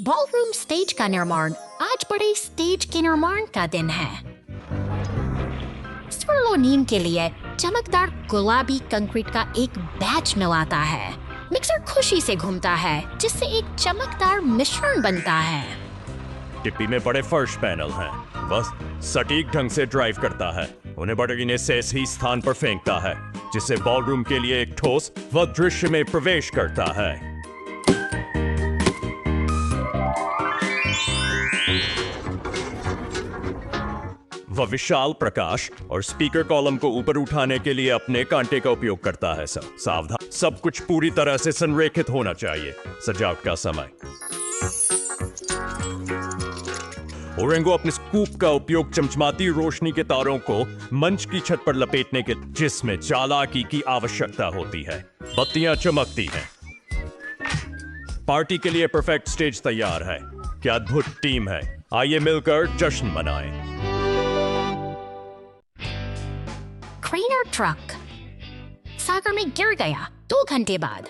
Ballroom stage का निर्माण। आज बड़े स्टेज के निर्माण का दिन है। स्वर्लोनीन के लिए चमकदार गुलाबी कंक्रीट का एक बैच मिलाता है। मिक्सर खुशी से घूमता है जिससे एक चमकदार मिश्रण बनता है। टिप्पी में बड़े फर्श पैनल हैं। बस सटीक ढंग से ड्राइव करता है। उन्हें बड़गिने से सही स्थान पर फेंकता है जिससे बॉलरूम के लिए एक ठोस व दृश्य में प्रवेश करता है। वह विशाल प्रकाश और स्पीकर कॉलम को ऊपर उठाने के लिए अपने कांटे का उपयोग करता है। सावधान, सब कुछ पूरी तरह से संरेखित होना चाहिए। सजावट का समय। ओरेंगो अपने स्कूप का उपयोग चमचमाती रोशनी के तारों को मंच की छत पर लपेटने के जिसमें चालाकी की आवश्यकता होती है। बत्तियां चमकती हैं। पार्टी के लिए परफेक्ट स्टेज तैयार है। क्या अद्भुत टीम है। आइए मिलकर जश्न मनाएं। क्रेनर ट्रक सागर में गिर गया 2 घंटे बाद।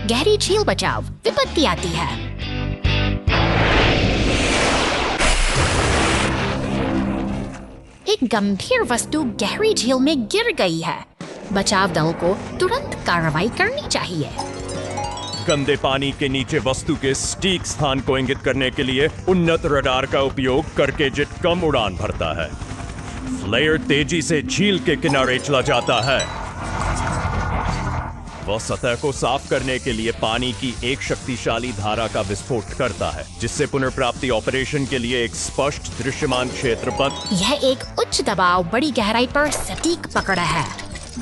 गहरी झील बचाव। विपत्ति आती है। एक गंभीर वस्तु गहरी झील में गिर गई है। बचाव दल को तुरंत कार्रवाई करनी चाहिए। गंदे पानी के नीचे वस्तु के सटीक स्थान को इंगित करने के लिए उन्नत रडार का उपयोग करके जेट कम उड़ान भरता है। फ्लेयर तेजी से झील के किनारे चला जाता है। वह सतह को साफ करने के लिए पानी की एक शक्तिशाली धारा का विस्फोट करता है जिससे पुनर्प्राप्ति ऑपरेशन के लिए एक स्पष्ट दृश्यमान क्षेत्र बन। यह एक उच्च दबाव बड़ी गहराई पर सटीक पकड़ है।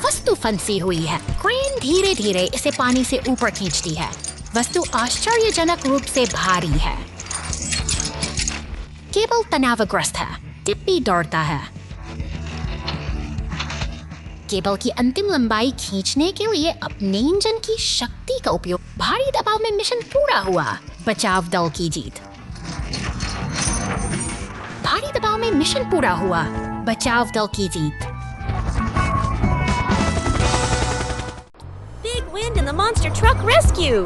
वस्तु फंसी हुई है। क्रेन धीरे धीरे इसे पानी से ऊपर खींचती है। वस्तु आश्चर्यजनक रूप से भारी है। केबल तनावग्रस्त है। टिप्पी दौड़ता है। केबल की अंतिम लंबाई खींचने के लिए अपने इंजन की शक्ति का उपयोग। भारी दबाव में मिशन पूरा हुआ। बचाव दल की जीत। भारी दबाव में मिशन पूरा हुआ। बचाव दल की जीत। Big wind in the monster truck rescue.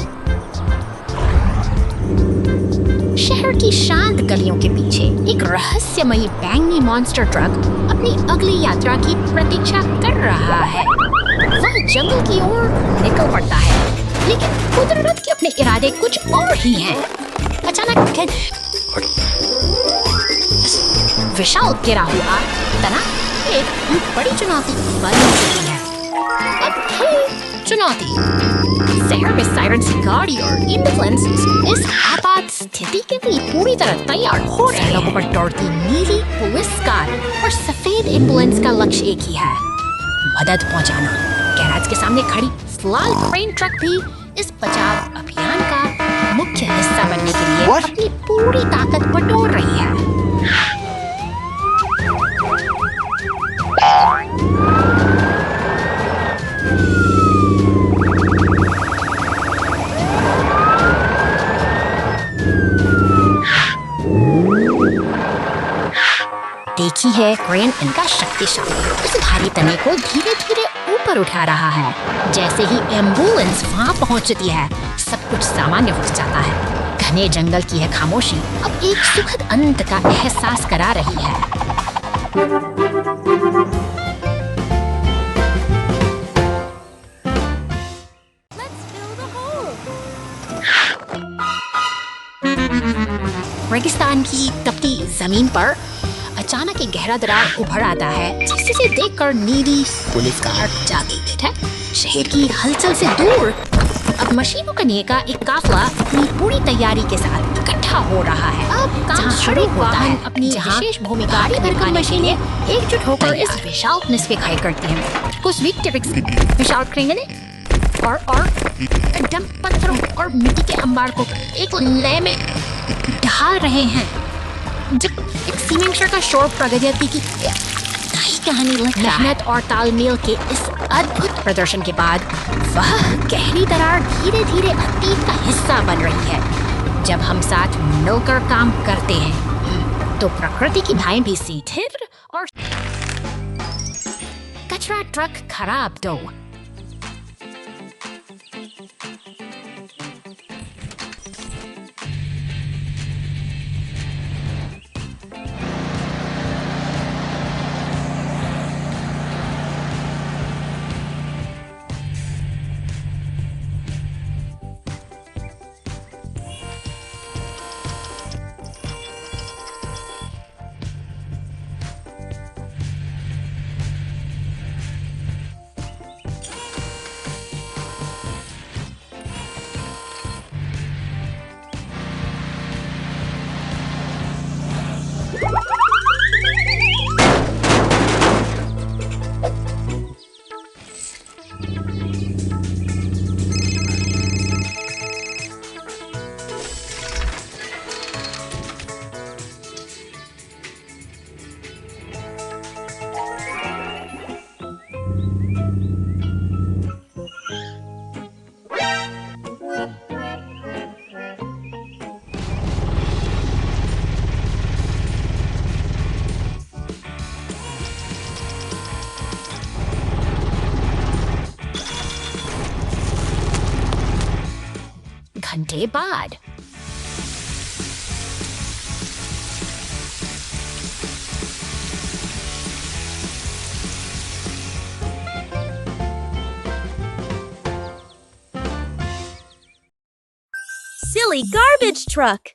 शहर की शांत गलियों के पीछे एक रहस्यमयी बैंगनी मॉन्स्टर ट्रक अपनी अगली यात्रा की प्रतीक्षा कर रहा है। वह जंगल की ओर निकल पड़ता है, लेकिन कुदरत के अपने इरादे कुछ और ही हैं। अचानक विशाल गिरा हुआ तना एक बड़ी चुनौती बन चुकी है। अब है चुनौती। शहर में सायरन की गाड़ी और एम्बुलेंस इस आपात स्थिति के लिए पूरी तरह तैयार हो रहे हैं। लोगों पर दौड़ती नीली पुलिस कार और सफेद एम्बुलेंस का लक्ष्य एक ही है, मदद पहुंचाना। गैराज के सामने खड़ी लाल क्रेन ट्रक भी इस बचाव अभियान का मुख्य हिस्सा बनने के लिए अपनी पूरी ताकत बटोर रही है। देखी है क्रेन इनका शक्तिशाली उस भारी तने को धीरे धीरे ऊपर उठा रहा है। जैसे ही एम्बुलेंस वहां पहुंचती है, सब सब कुछ सामान्य हो जाता है। घने जंगल की यह खामोशी अब एक सुखद अंत का एहसास करा रही है। Let's fill the hole. रेगिस्तान की तपती जमीन पर अचानक एक गहरा दरार उभर आता है, जिसे देखकर नीली पुलिस गार्ड जागी बैठा। शहर की हलचल से दूर अब मशीनों का का एक काफिला अपनी पूरी तैयारी के साथ इकट्ठा हो रहा है। अब काम शुरू होता है। अपनी विशेष भूमिका निभाने मशीनें एकजुट होकर इस विशाल निस्फे खाई करती हैं। कुछ विशाल करेंगे और एकदम पत्थरों और मिट्टी के अंबार को एक लय में ढाल रहे हैं। जब एक सीमेंट का शोर प्रगति की नई कहानी मेहनत और तालमेल के इस अद्भुत प्रदर्शन के बाद वह गहरी दरार धीरे धीरे अतीत का हिस्सा बन रही है। जब हम साथ मिलकर काम करते हैं तो प्रकृति की धाएं भी स्थिर और कचरा ट्रक खराब दो। घंटे बाद Silly garbage truck.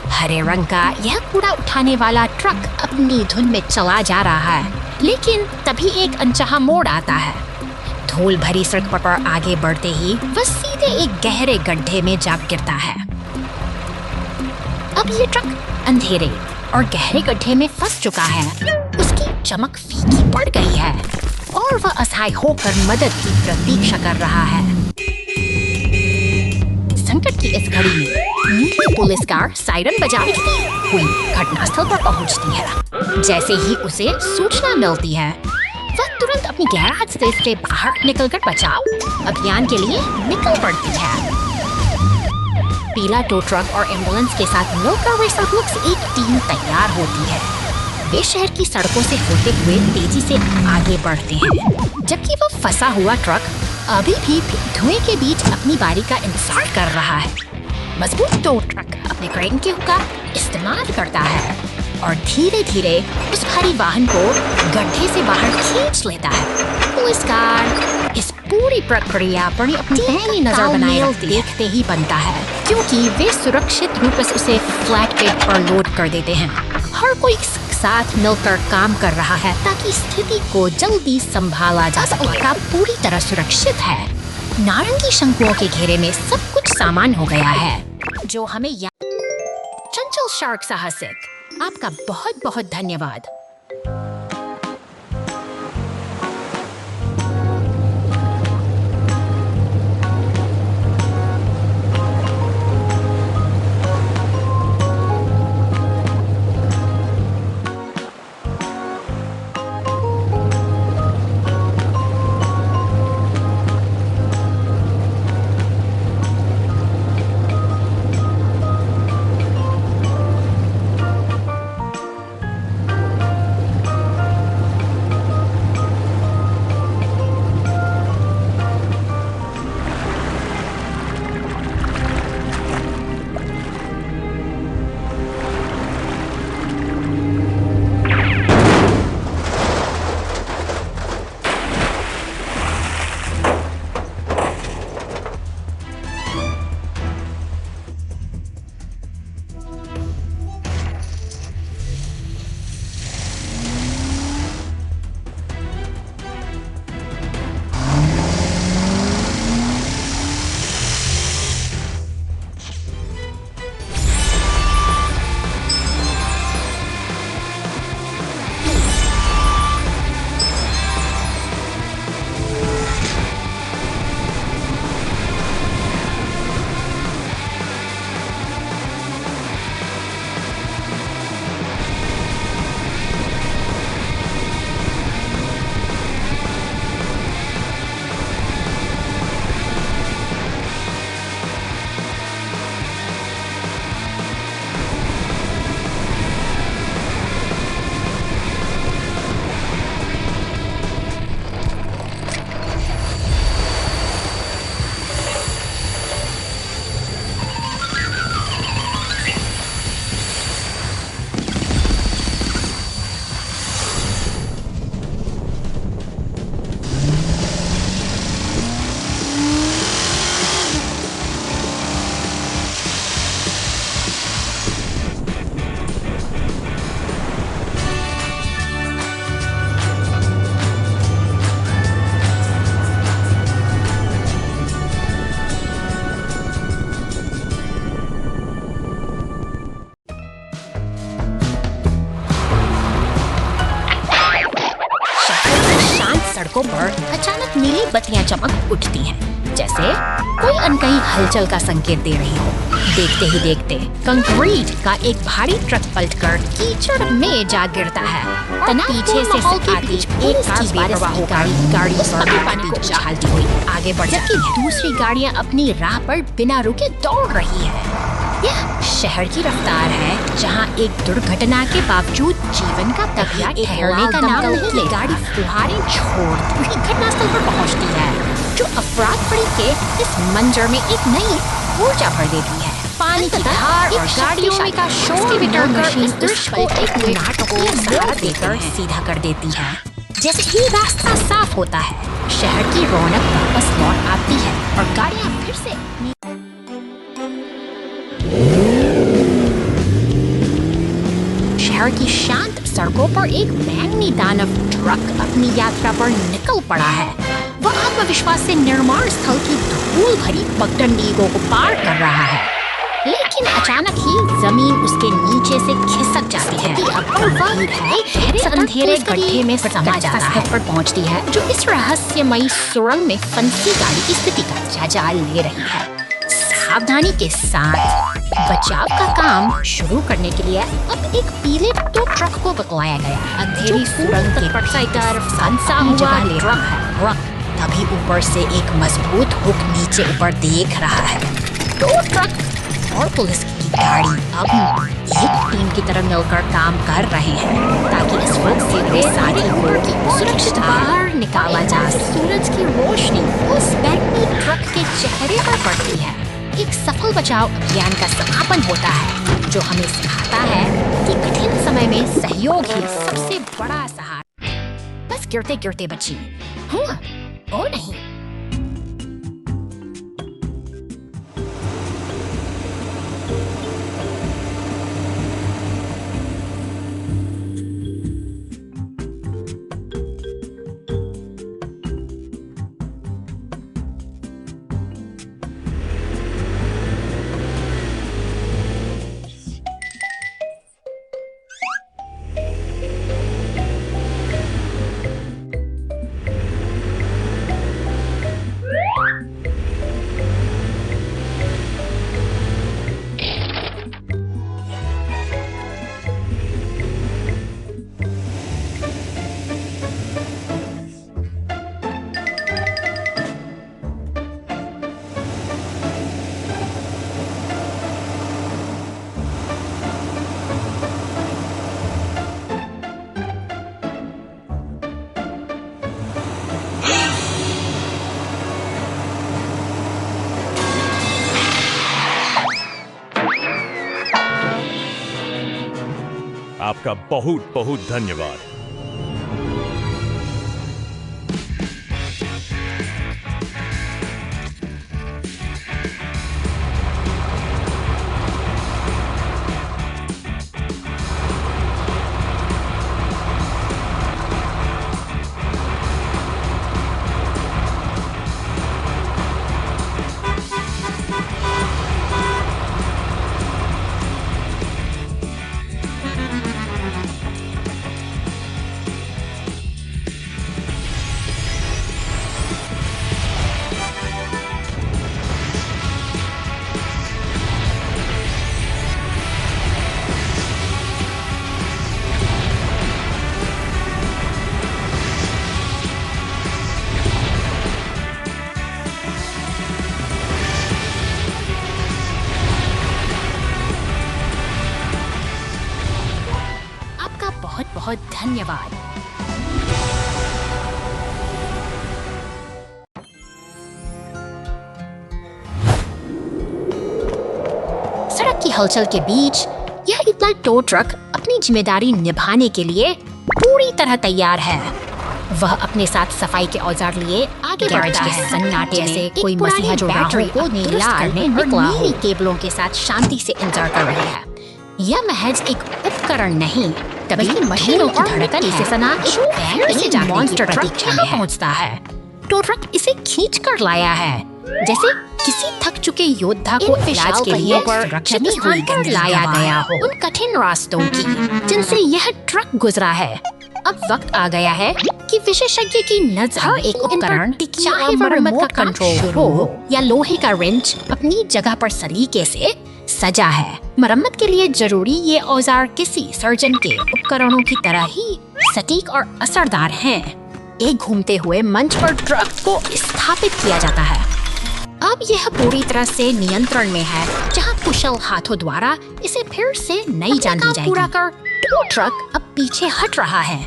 हरे रंग का यह कूड़ा उठाने वाला ट्रक अपनी धुन में चला जा रहा है, लेकिन तभी एक अनचाहा मोड़ आता है। धूल भरी सड़क पर आगे बढ़ते ही वह सीधे एक गहरे गड्ढे में जा गिरता है। अब ये ट्रक अंधेरे और गहरे गड्ढे में फंस चुका है। उसकी चमक फीकी पड़ गई है और वह असहाय होकर मदद की प्रतीक्षा कर रहा है। संकट की इस घड़ी में नीली पुलिस कार सायरन बजाती हुई घटनास्थल पर पहुंचती है। जैसे ही उसे सूचना मिलती है, वह तुरंत अपनी गैराज से बाहर निकलकर बचाव अभियान के लिए निकल पड़ती है। पीला टो ट्रक और एम्बुलेंस के साथ मिलकर वे सब लोग एक टीम तैयार होती है। वे शहर की सड़कों से होते हुए तेजी से आगे बढ़ते हैं, जबकि वो फंसा हुआ ट्रक अभी भी धुएं के बीच अपनी बारी का इंतजार कर रहा है। मजबूत टो ट्रक अपने क्रेन के हुक का इस्तेमाल करता है और धीरे धीरे उस भारी वाहन को गड्ढे से बाहर खींच लेता है। पुलिस कार इस पूरी प्रक्रिया पर अपनी पहली नजर बनाए देखते ही बनता है, क्योंकि वे सुरक्षित रूप से उसे फ्लैट बेड पर लोड कर देते हैं। हर कोई साथ मिलकर काम कर रहा है ताकि स्थिति को जल्दी संभाला जा सके। इलाका पूरी तरह सुरक्षित है। नारंगी शंकुओं के घेरे में सब कुछ सामान हो गया है, जो हमें चंचल शार्क साहसिक, आपका बहुत बहुत धन्यवाद। सड़कों पर अचानक नीली बत्तियां चमक उठती हैं, जैसे कोई अनकही हलचल का संकेत दे रही हो। देखते ही देखते कंक्रीट का एक भारी ट्रक पलटकर कीचड़ में जा गिरता है। तना पीछे से आती एक बेपरवाह गाड़ी पानी को उछालती हुई आगे बढ़ जाती है। दूसरी गाड़ियां अपनी राह पर बिना रुके दौड़ रही है। यह शहर की रफ्तार है, जहां एक दुर्घटना के बावजूद जीवन का तकिया ठहरने का नाम नहीं ले। गाड़ी फुहारें छोड़ती हुई घटनास्थल पर पहुंचती है, जो अफराद पड़ी के इस मंजर में एक नई ऊर्जा भर देती है। पानी की धार और गाड़ियों का शोर मिटाकर इस दृश्य को एक नाटकीय सहारा देकर सीधा कर देती है। जैसे ही रास्ता साफ होता है, शहर की रौनक वापस लौट आती है और गाड़ियां फिर से शहर की शांत सड़कों पर एक बैंगनी दानव ट्रक अपनी यात्रा पर निकल पड़ा है। वह आत्मविश्वास से निर्माण स्थल की धूल भरी पगडंडियों को पार कर रहा है, लेकिन अचानक ही जमीन उसके नीचे से खिसक जाती है और वह गहरे अंधेरे गड्ढे में समा जाता है पर पहुंचती है, जो इस रहस्यमयी सुरंग में फंसी गाड़ी की स्थिति का जायजा ले रही है। सावधानी के साथ बचाव का काम शुरू करने के लिए अब एक पीले टो ट्रक को बकवाया गया। अंधेरी सुरंग के तरफ फंसा हुआ ट्रक है। तभी ऊपर से एक मजबूत हुक नीचे ऊपर देख रहा है। टो ट्रक और पुलिस की गाड़ी अब एक टीम की तरह मिलकर काम कर रहे हैं, ताकि इस हुक से वे सारी लोगों की सुरक्षित बाहर निकाला जा। सूरज की रोशनी उस बैंगनी ट्रक के चेहरे पर पड़ती है। एक सफल बचाव अभियान का समापन होता है, जो हमें सिखाता है कि कठिन समय में सहयोग ही सबसे बड़ा सहारा। बस गिरते गिरते बची हूँ, ओ नहीं। आपका बहुत बहुत धन्यवाद। बहुत धन्यवाद। सड़क की हलचल के बीच यह इतना टो ट्रक अपनी जिम्मेदारी निभाने के लिए पूरी तरह तैयार है। वह अपने साथ सफाई के औजार लिए आगे बढ़ता है। सन्नाटे से कोई मसीहा जो बैटरी को नीला करने और नीली केबलों के साथ शांति से इंतजार कर रहे हैं। यह महज एक उपकरण नहीं, बल्कि मशीनों की धड़कन से सना एक बैंक से मॉन्स्टर प्रतीक्षा में पहुंचता है। टो ट्रक इसे खींच कर लाया है, जैसे किसी थक चुके योद्धा को इलाज के लिए सुरक्षित स्थान पर लाया गया हो। उन कठिन रास्तों की जिनसे यह ट्रक गुजरा है, अब वक्त आ गया है क्योंकि विशेषज्ञ की नजर एक उपकरण, चाहे वह रिमोट का कंट्रोल हो या लोहे का रिंच, अपनी जगह पर सलीके से सजा है। मरम्मत के लिए जरूरी ये औजार किसी सर्जन के उपकरणों की तरह ही सटीक और असरदार हैं। एक घूमते हुए मंच पर ट्रक को स्थापित किया जाता है। अब यह पूरी तरह से नियंत्रण में है, जहां कुशल हाथों द्वारा इसे फिर से नई जान दी जाएगी। पूरा कर टो ट्रक अब पीछे हट रहा है।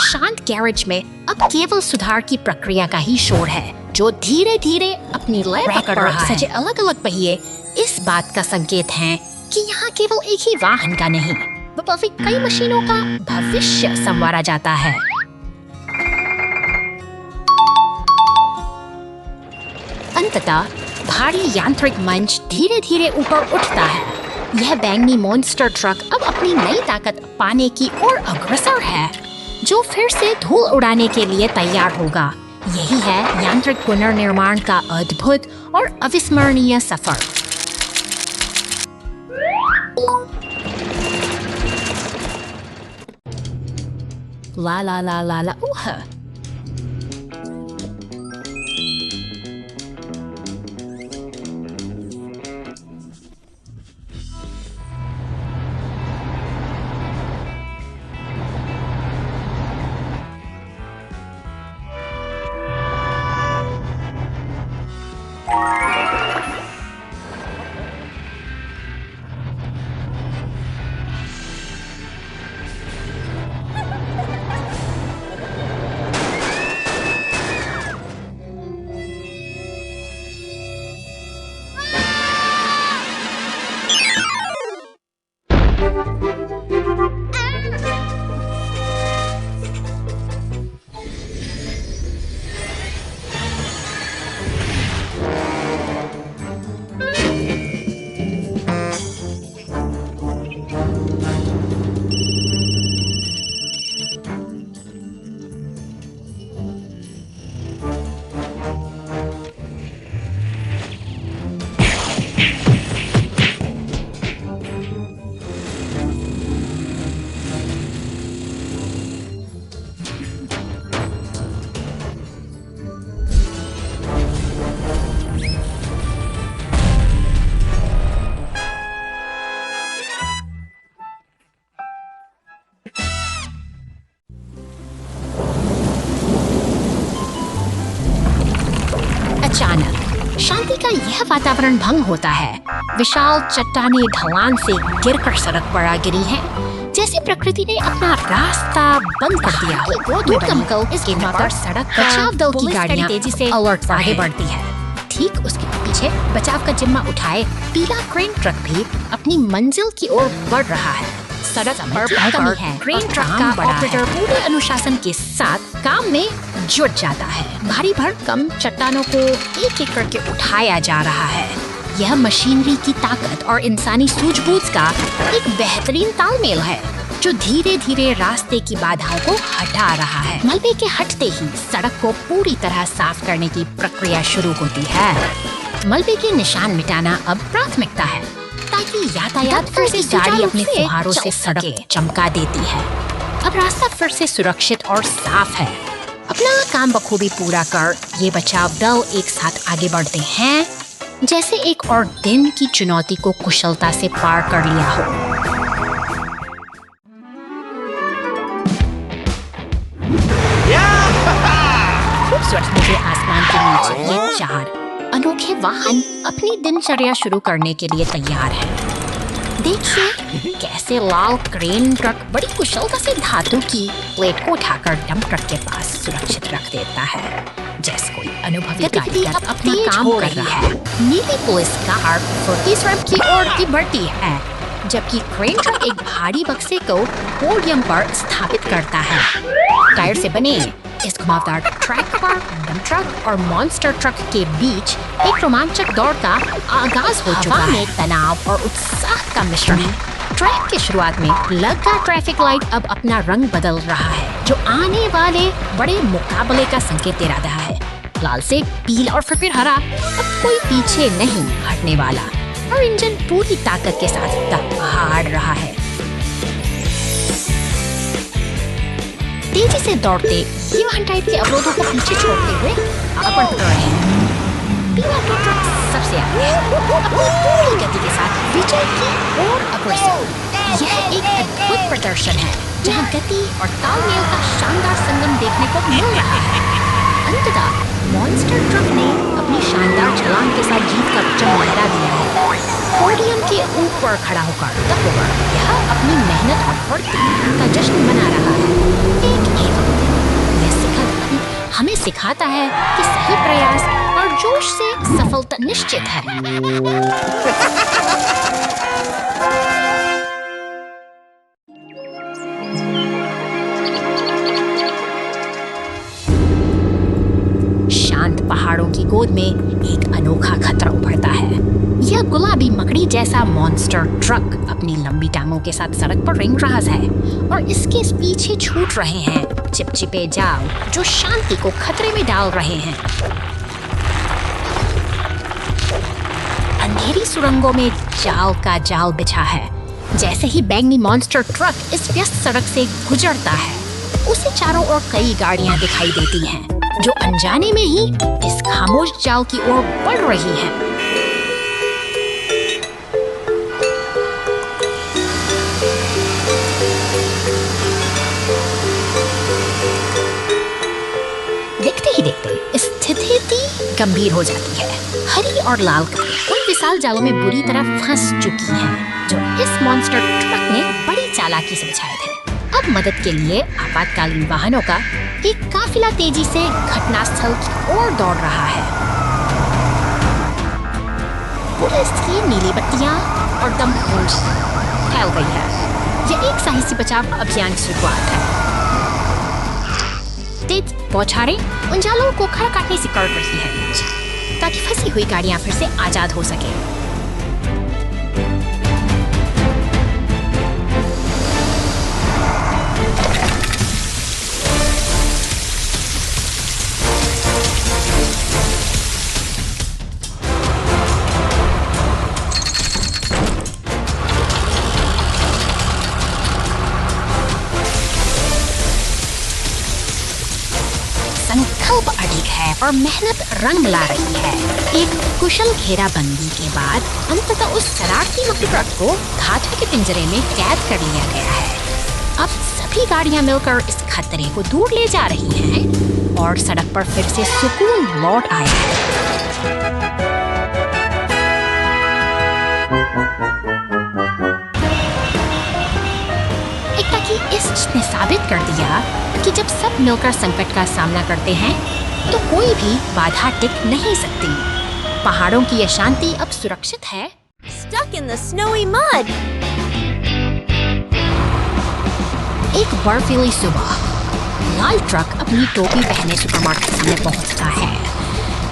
शांत गैरेज में अब केवल सुधार की प्रक्रिया का ही शोर है, जो धीरे धीरे अपनी लय पकड़ रहा है। सजे अलग अलग पहिए इस बात का संकेत हैं कि यहाँ केवल एक ही वाहन का नहीं, बल्कि कई मशीनों का भविष्य संवारा जाता है। अंततः भारी यांत्रिक मंच धीरे धीरे ऊपर उठता है। यह बैंगनी मॉन्स्टर ट्रक अब अपनी नई ताकत पाने की ओर अग्रसर है, जो फिर से धूल उड़ाने के लिए तैयार होगा। यही है यांत्रिक पुनर्निर्माण का अद्भुत और अविस्मरणीय सफर। ला ला ला ला ला उह। अचानक शांति का यह वातावरण भंग होता है। विशाल चट्टानें ढलान से गिरकर सड़क पर आ गिरी हैं, जैसे प्रकृति ने अपना रास्ता बंद कर दिया हो। दूर दमकल इसके पर सड़क बचाव दल की गाड़ियां तेजी से अलर्ट आगे बढ़ती है। ठीक उसके पीछे बचाव का जिम्मा उठाए पीला क्रेन ट्रक भी अपनी मंजिल की ओर बढ़ रहा है। सड़क पर कमी है। क्रेन ट्रक का ऑपरेटर पूरे अनुशासन के साथ काम में जुट जाता है। भारी भरकम चट्टानों को एक एक करके उठाया जा रहा है। यह मशीनरी की ताकत और इंसानी सूझबूझ का एक बेहतरीन तालमेल है, जो धीरे धीरे रास्ते की बाधाओं को हटा रहा है। मलबे के हटते ही सड़क को पूरी तरह साफ करने की प्रक्रिया शुरू होती है। मलबे के निशान मिटाना अब प्राथमिकता है, ताकि यातायात फिर से गाड़ी अपने फुहारों से सड़क चमका देती है। अब रास्ता फिर से सुरक्षित और साफ है। अपना काम बखूबी पूरा कर ये बचाव दल एक साथ आगे बढ़ते हैं, जैसे एक और दिन की चुनौती को कुशलता से पार कर लिया हो। खूबसूरत नीले आसमान के नीचे ये चार अनोखे वाहन अपनी दिनचर्या शुरू करने के लिए तैयार हैं। देखिए कैसे लाल क्रेन ट्रक बड़ी कुशलता से धातु की प्लेट को उठाकर डंप ट्रक के पास सुरक्षित रख देता है, जैसे कोई अनुभवी कारीगर अपना काम कर रहा है। नीली पुलिस कार फुर्ती सड़क की ओर बढ़ती है, जबकि क्रेन ट्रक एक भारी बक्से को पोडियम पर स्थापित करता है। टायर से बने इस घुमावदार ट्रैक पर डंप ट्रक और मॉन्स्टर ट्रक के बीच एक रोमांचक दौड़ का आगाज हो चुका है। तनाव और उत्साह का मिश्रण है। ट्रैक की शुरुआत में लगा ट्रैफिक लाइट अब अपना रंग बदल रहा है, जो आने वाले बड़े मुकाबले का संकेत दे रहा है। लाल से पीला और फिर हरा, अब कोई पीछे नहीं हटने वाला, और इंजन पूरी ताकत के साथ दहाड़ रहा है। तेजी से दौड़ते यमन टाइप के अवरोधों को पीछे छोड़ते हुए अपन पकड़ रहे हैं। पीला टो ट्रक सबसे आगे है, अपनी पूरी गति के साथ विजय की ओर अग्रसर। यह एक अद्भुत प्रदर्शन है जहां गति और तालमेल का शानदार संगम देखने को मिल रहा है। अंततः मॉन्स्टर ट्रक ने अपनी शानदार छलांग के साथ जीत का परचम लहरा दिया है। पोडियम के ऊपर खड़ा होकर यह अपनी मेहनत और फुर्ती का जश्न मना रहा है। एक एवं यह शिखर हमें सिखाता है कि सही प्रयास और जोश से सफलता निश्चित है। शांत पहाड़ों की गोद में एक अनोखा खतरा उभरता है। यह गुलाबी मकड़ी जैसा मॉन्स्टर ट्रक अपनी लंबी टांगों के साथ सड़क पर रेंग रहा है और इसके पीछे छूट रहे हैं चिपचिपे जाल जो शांति को खतरे में डाल रहे हैं। अंधेरी सुरंगों में जाल का जाल बिछा है। जैसे ही बैंगनी मॉन्स्टर ट्रक इस व्यस्त सड़क से गुजरता है, उसे चारों ओर कई गाड़ियां दिखाई देती हैं जो अनजाने में ही इस खामोश जाल की ओर बढ़ रही हैं। देखते ही देखते स्थिति गंभीर हो जाती है। हरी और लाल गाड़ियां उन विशाल जालों में बुरी तरह फंस चुकी हैं जो इस मॉन्स्टर ट्रक ने बड़ी चालाकी से बिछाए थे। अब मदद के लिए आपातकालीन वाहनों का एक काफिला तेजी से घटनास्थल की ओर दौड़ रहा है। पुलिस की नीली बत्तियां और दमकल फैल गई है। यह एक साहसी बचाव अभियान की शुरुआत है। तेज बौछारें उन जालों को खड़ा काटने से कर रही है ताकि फंसी हुई गाड़ियां फिर से आजाद हो सके। संकल्प अधिक है और मेहनत रंग ला रही है। एक कुशल घेराबंदी के बाद अंततः उस शरारती मकड़ी ट्रक को धातु के पिंजरे में कैद कर लिया गया है। अब सभी गाड़ियां मिलकर इस खतरे को दूर ले जा रही हैं और सड़क पर फिर से सुकून लौट आया है। इसने साबित कर दिया कि जब सब मिलकर संकट का सामना करते हैं तो कोई भी बाधा टिक नहीं सकती। पहाड़ों की यह शांति अब सुरक्षित है। Stuck in the snowy mud. एक बर्फीली सुबह लाल ट्रक अपनी टोपी पहने सुपरमार्केट सामने पहुंचता है,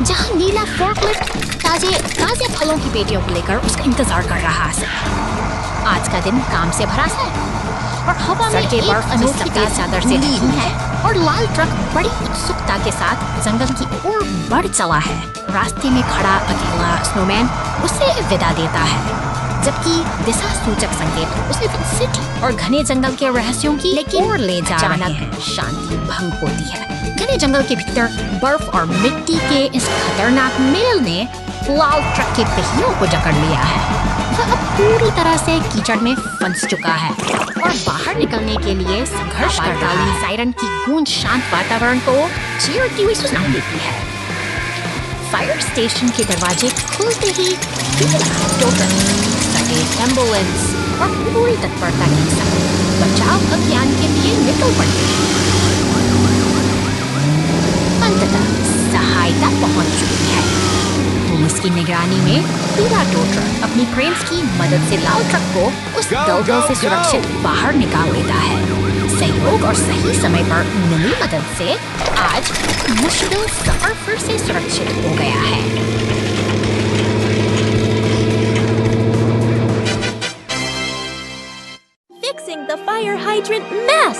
जहां नीला फोर्कलिफ्ट ताजे फलों की पेटियों को लेकर उसका इंतजार कर रहा है। आज का दिन काम से भरा है और हवा में एक अनोखी चादर से ढकी है और लाल ट्रक बड़ी उत्सुकता के साथ जंगल की ओर बढ़ चला है। रास्ते में खड़ा अकेला स्नोमैन उसे विदा देता है, जबकि दिशा सूचक संकेत उसे सिटी और घने जंगल के रहस्यों की ओर ले जा रहे हैं। शांति भंग होती है। घने जंगल के भीतर बर्फ और मिट्टी के इस खतरनाक मेल ने लाल ट्रक के पहियों को जकड़ लिया है। वह अब पूरी तरह से कीचड़ में फंस चुका है और बाहर निकलने के लिए संघर्ष कर रहा है। सायरन की गूंज शांत वातावरण को चीरती हुई सुनाई देती है। फायर स्टेशन के दरवाजे खुलते ही एम्बुलेंस और पूरी तत्परता के साथ बचाव अभियान के लिए निकल पड़ते हैं। अंततः सहायता पहुंच चुकी है। पुलिस की निगरानी में पीला टो ट्रक अपनी क्रेन्स की मदद से लाल ट्रक को उस दलदल से सुरक्षित बाहर निकाल लेता है। सहयोग और सही समय पर मिली मदद से आज मुश्किल सफर फिर से सुरक्षित हो गया है। Fixing the fire hydrant mess.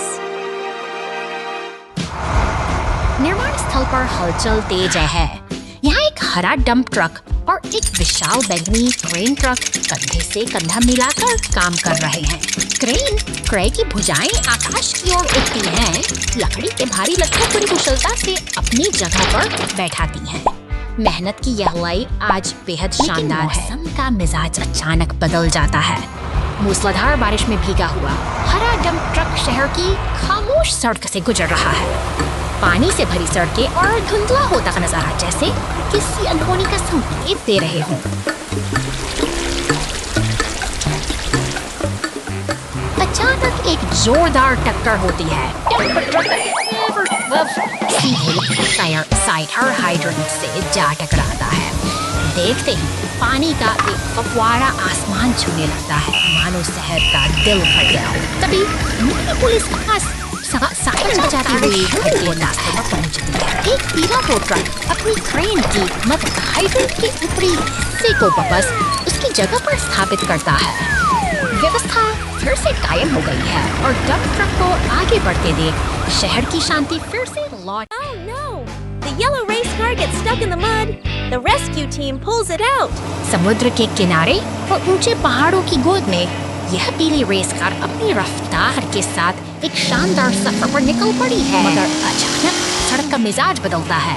निर्माण स्थल पर हलचल तेज है। यहाँ एक हरा डंप ट्रक और एक विशाल बैंगनी क्रेन ट्रक कंधे से कंधा मिलाकर काम कर रहे हैं। क्रेन की भुजाएं आकाश की ओर उठती हैं, लकड़ी के भारी लट्ठों पूरी कुशलता से अपनी जगह पर बैठाती हैं। मेहनत की यह लड़ाई आज बेहद शानदार है। मौसम का मिजाज अचानक बदल जाता है। मूसलाधार बारिश में भीगा हुआ हरा डंप ट्रक शहर की खामोश सड़क से गुजर रहा है। पानी से भरी सड़कें और धुंधला होता का नजारा जैसे किसी अनहोनी का संकेत दे रहे हों। अचानक एक जोरदार टक्कर होती है। सीधे फायर हाइड्रेंट से जा टकराता है। देखते ही पानी का एक फव्वारा आसमान छूने लगता है, मानो शहर का दिल फट गया हो। तभी पुलिस साइरन बजाती हुई रास्ते पर पहुंचती है। एक पीला टो ट्रक अपनी क्रेन की मदद हाइड्रेंट के ऊपरी हिस्से को वापस उसकी जगह पर स्थापित करता है। व्यवस्था फिर से कायम हो गई है और डंप ट्रक को आगे बढ़ते देख शहर की शांति फिर से लौट। Oh no! The yellow race car gets stuck in the mud. The rescue team pulls it out. समुद्र के किनारे और ऊंचे पहाड़ों की गोद में यह पीली रेस कार अपनी रफ्तार के साथ एक शानदार सफर पर निकल पड़ी है। मगर अचानक सड़क का मिजाज बदलता है।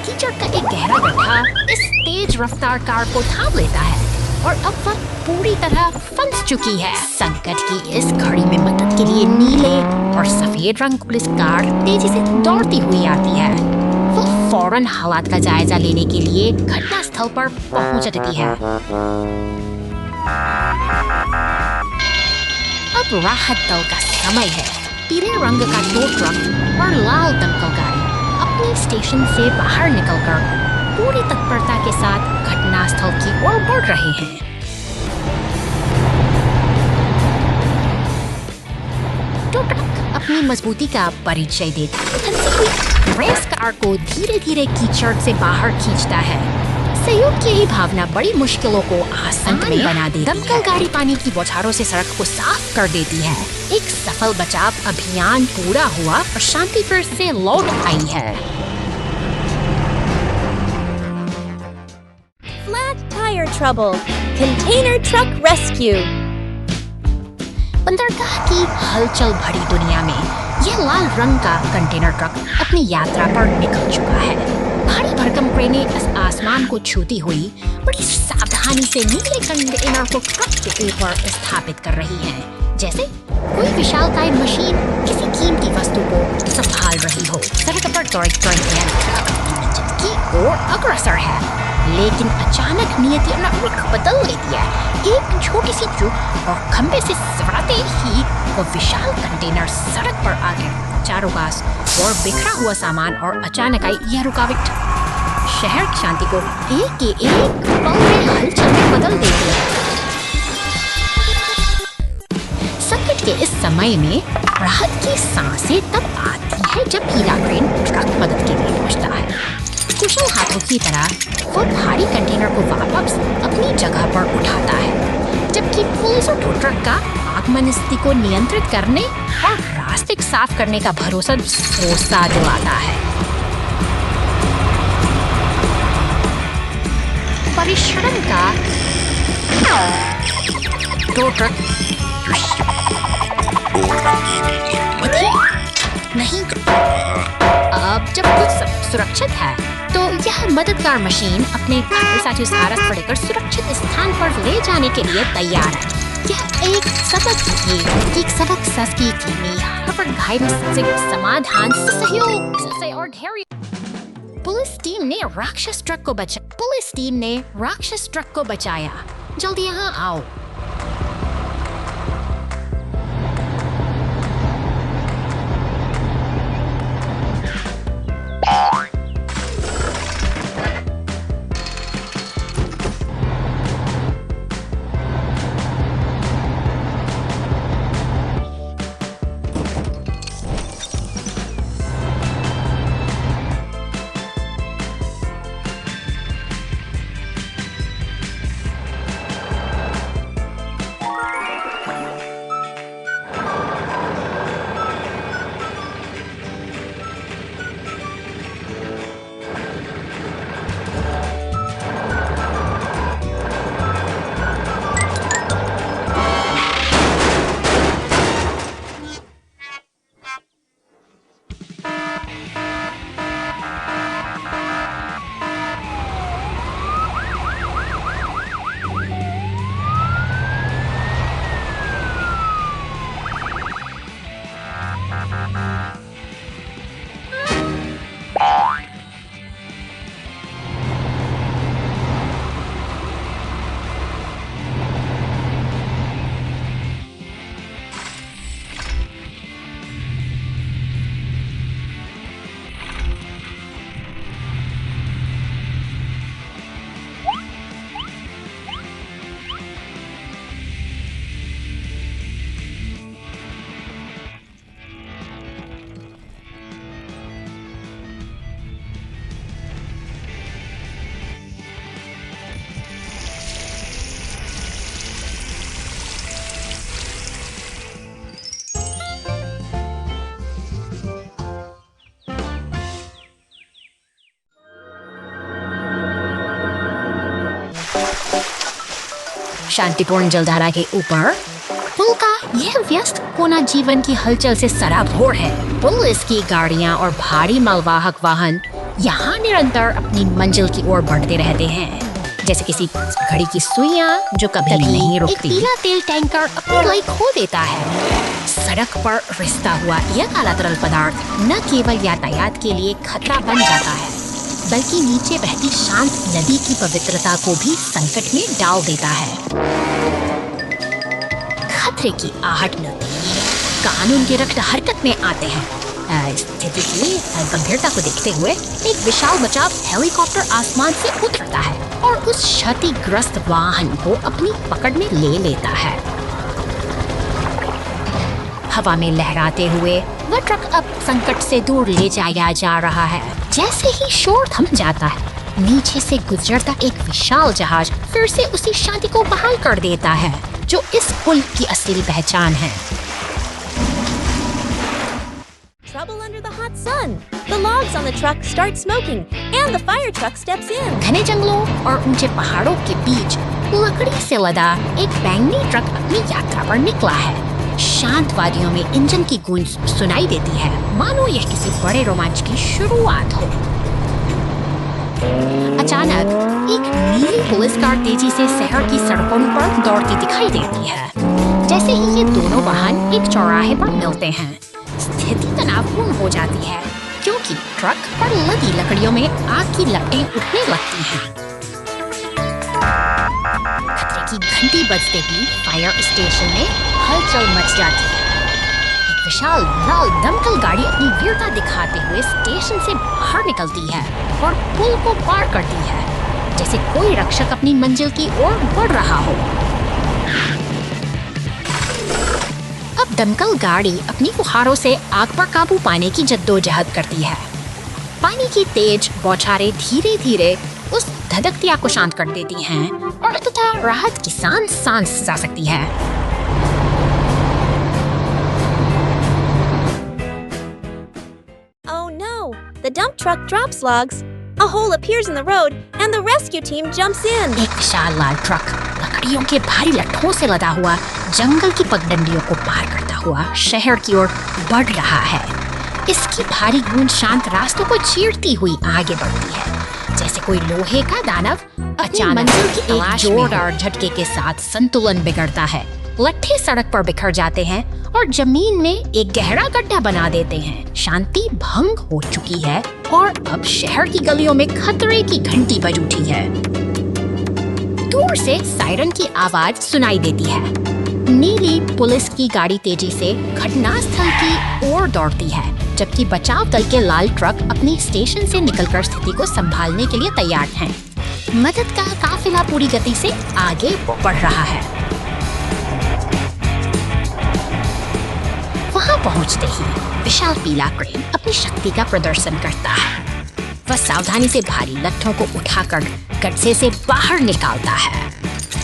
कीचड़ का एक गहरा गड्ढा इस तेज रफ्तार कार को थाम लेता है और अब वह पूरी तरह फंस चुकी है। संकट की इस घड़ी में मदद के लिए नीले और सफेद रंग पुलिस कार तेजी से दौड़ती हुई आती है। वो फौरन हालात का जायजा लेने के लिए घटना स्थल पर पहुंच जाती है। अब राहत दल का समय है। पीले रंग का टो ट्रक और लाल दमकल गाड़ी अपने स्टेशन से बाहर निकलकर पूरी तत्परता के साथ घटनास्थल की ओर बढ़ रहे हैं। टो ट्रक अपनी मजबूती का परिचय देता है। रेस कार को धीरे धीरे कीचड़ से बाहर खींचता है। सहयोग की ही भावना बड़ी मुश्किलों को आसान बना देती है। दमकल गाड़ी पानी की बौछारों से सड़क को साफ कर देती है। एक सफल बचाव अभियान पूरा हुआ और शांति फिर से लौट आई है। Flat tire trouble. Container truck rescue. बंदरगाह की हलचल भरी दुनिया में यह लाल रंग का कंटेनर ट्रक अपनी यात्रा पर निकल चुका है। भारी भरकम क्रेनें आसमान को छूती हुई बड़ी सावधानी से नीले कंटेनर को ट्रक के ऊपर स्थापित कर रही है, जैसे कोई विशालकाय मशीन किसी कीमती वस्तु को संभाल रही हो। सड़क पर ट्रक की ओर अग्रसर है, लेकिन अचानक नियति अपना रुख बदल लेती है। एक छोटी सी चूक और खंबे से सवराते ही वो विशाल कंटेनर सड़क पर आ गया। चारों पास और बिखरा हुआ सामान और अचानक आई यह रुकावट शहर की शांति को एक के एक पल में हलचल में बदल देती है। संकट के इस समय में राहत की सांसें तब आती है जब पीला क्रेन ट्रक मदद के लिए पहुंचता है। कुशल हाथों की तरह वो भारी कंटेनर को वापस अपनी जगह पर उठाता है, जबकि पुलिस और टो ट्रक का आगमन स्थिति को नियंत्रित करने और रास्ते साफ करने का भरोसा दिलाता है। परिश्रम का टो ट्रक नहीं। अब जब कुछ सुरक्षित है तो यह मददगार मशीन अपने साथियों से आरस पड़ेकर सुरक्षित स्थान पर ले जाने के लिए तैयार है। यह एक सबक की धीमी हर घायल से समाधान सहयोग और धैर्य। पुलिस टीम ने राक्षस ट्रक को बचाया। जल्दी यहाँ आओ। शांतिपूर्ण जलधारा के ऊपर पुल का यह व्यस्त होना जीवन की हलचल से सराबोर है। पुलिस की गाड़ियां और भारी मालवाहक वाहन यहाँ निरंतर अपनी मंजिल की ओर बढ़ते रहते हैं, जैसे किसी घड़ी की सुइयां जो कभी नहीं रुकती। एक पीला तेल टैंकर अपनी लाइट खो देता है। सड़क पर रिसता हुआ यह काला तरल पदार्थ न केवल यातायात के लिए खतरा बन जाता है, बल्कि नीचे बहती शांत नदी की पवित्रता को भी संकट में डाल देता है। खतरे की आहट मिलती है, कानून के रक्त हरकत में आते हैं। स्थिति की गंभीरता को देखते हुए एक विशाल बचाव हेलीकॉप्टर आसमान से उतरता है और उस क्षतिग्रस्त वाहन को अपनी पकड़ में ले लेता है। हवा में लहराते हुए वह ट्रक अब संकट से दूर ले जाया जा रहा है। जैसे ही शोर थम जाता है, नीचे से गुजरता एक विशाल जहाज फिर से उसी शांति को बहाल कर देता है जो इस पुल की असली पहचान है। Trouble under the hot sun. The logs on the truck start smoking and the fire truck steps in. घने जंगलों और ऊंचे पहाड़ों के बीच लकड़ी से लदा एक बैंगनी ट्रक अपनी यात्रा पर निकला है। शांत वादियों में इंजन की गूंज सुनाई देती है, मानो यह किसी बड़े रोमांच की शुरुआत हो। अचानक एक नीली पुलिस कार तेजी से शहर की सड़कों पर दौड़ती दिखाई देती है। जैसे ही ये दोनों वाहन एक चौराहे पर मिलते हैं, स्थिति तनावपूर्ण हो जाती है, क्योंकि ट्रक पर लदी लकड़ियों में आग की लपटें उठने लगती हैं। खतरे की घंटी बजते ही फायर स्टेशन में हलचल मच जाती है। एक विशाल लाल दमकल गाड़ी अपनी वीरता दिखाते हुए स्टेशन से बाहर निकलती है और पुल को पार करती है, जैसे कोई रक्षक अपनी मंजिल की ओर बढ़ रहा हो। अब दमकल गाड़ी अपनी फुहारों से आग पर काबू पाने की जद्दोजहद करती है। पानी की तेज बौछारें धीरे धीरे उस धधकती आग को शांत कर देती हैं और अंततः राहत की सांस जा सकती है। Oh no! The dump truck drops logs. A hole appears in the road and the rescue team jumps in. एक विशाल लाल ट्रक लकड़ियों के भारी लट्ठों से लदा हुआ जंगल की पगडंडियों को पार करता हुआ शहर की ओर बढ़ रहा है। इसकी भारी गूंज शांत रास्तों को चीरती हुई आगे बढ़ती है, जैसे कोई लोहे का दानव अचानक मंजिल की एक जोरदार झटके के साथ संतुलन बिगड़ता है। लट्ठे सड़क पर बिखर जाते हैं और जमीन में एक गहरा गड्ढा बना देते हैं। शांति भंग हो चुकी है और अब शहर की गलियों में खतरे की घंटी बज उठी है। दूर से सायरन की आवाज सुनाई देती है। नीली पुलिस की गाड़ी तेजी से घटनास्थल की ओर दौड़ती है, जबकि बचाव दल के लाल ट्रक अपनी स्टेशन से निकलकर स्थिति को संभालने के लिए तैयार हैं। मदद का काफिला पूरी गति से आगे बढ़ रहा है। वहां पहुंचते ही विशाल पीला क्रेन अपनी शक्ति का प्रदर्शन करता है। वह सावधानी से भारी लट्ठों को उठाकर गड्ढे से बाहर निकालता है,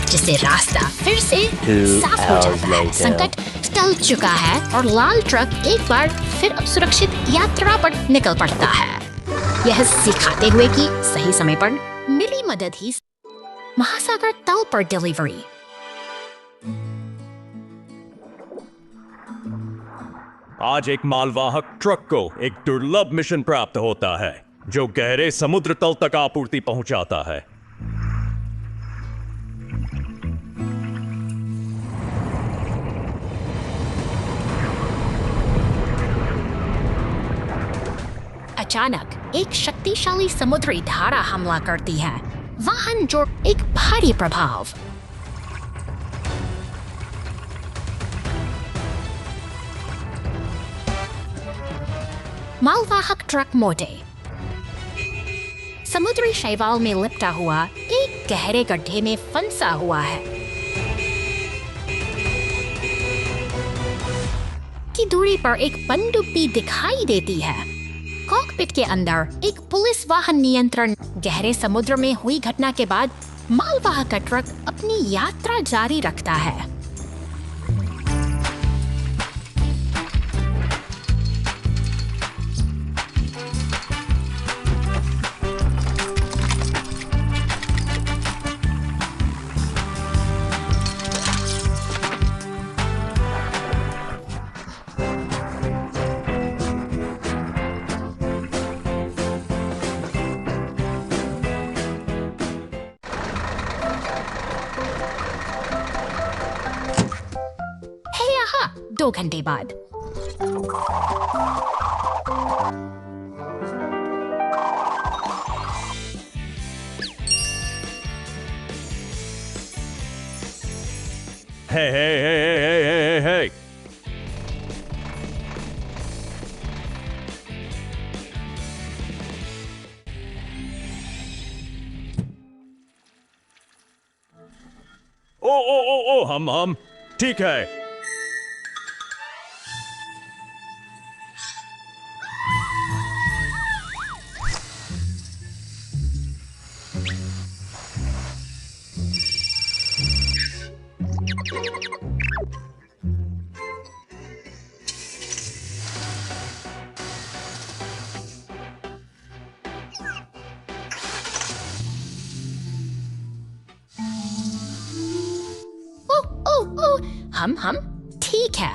जिससे रास्ता फिर से साफ हो जाता है। संकट टल चुका है और लाल ट्रक एक बार फिर अब सुरक्षित यात्रा पर निकल पड़ता है, यह सिखाते हुए कि सही समय पर मिली मदद ही महासागर तल पर डिलीवरी। आज एक मालवाहक ट्रक को एक दुर्लभ मिशन प्राप्त होता है, जो गहरे समुद्र तल तक आपूर्ति पहुंचाता है। अचानक एक शक्तिशाली समुद्री धारा हमला करती है, वाहन जो एक भारी प्रभाव। मालवाहक ट्रक मोटे समुद्री शैवाल में लिपटा हुआ एक गहरे गड्ढे में फंसा हुआ है। की दूरी पर एक पनडुब्बी दिखाई देती है। कॉकपिट के अंदर एक पुलिस वाहन नियंत्रण। गहरे समुद्र में हुई घटना के बाद मालवाहक ट्रक अपनी यात्रा जारी रखता है। 2 घंटे बाद। Hey. ओ, हम ठीक है। हम ठीक है।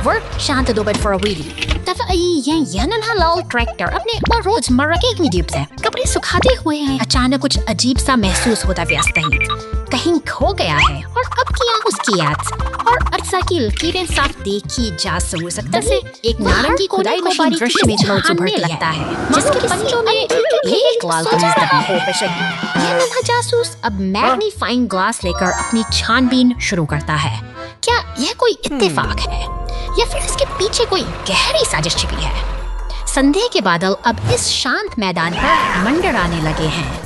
Work शांत दोपहर for a wheelie। तब yan halal ट्रैक्टर अपने रोजमर्रा के इक्विडियम से कपड़े सुखाते हुए अचानक कुछ अजीब सा महसूस होता व्यस्त कहीं खो गया है और अब किया उसकी याद और अरसा की लकीरें साफ देखी जा सकता से एक नारंगी खुदाई मशीन दृश्य में उभरने लगता है जिसके पंजों में एक लाल कमीज दबी है। यह नन्हा जासूस अब मैग्नीफाइंग ग्लास लेकर अपनी छानबीन शुरू करता है। क्या यह कोई इत्तेफाक है या फिर इसके पीछे कोई गहरी साजिश छिपी है? संदेह के बादल अब इस शांत मैदान पर मंडराने लगे हैं।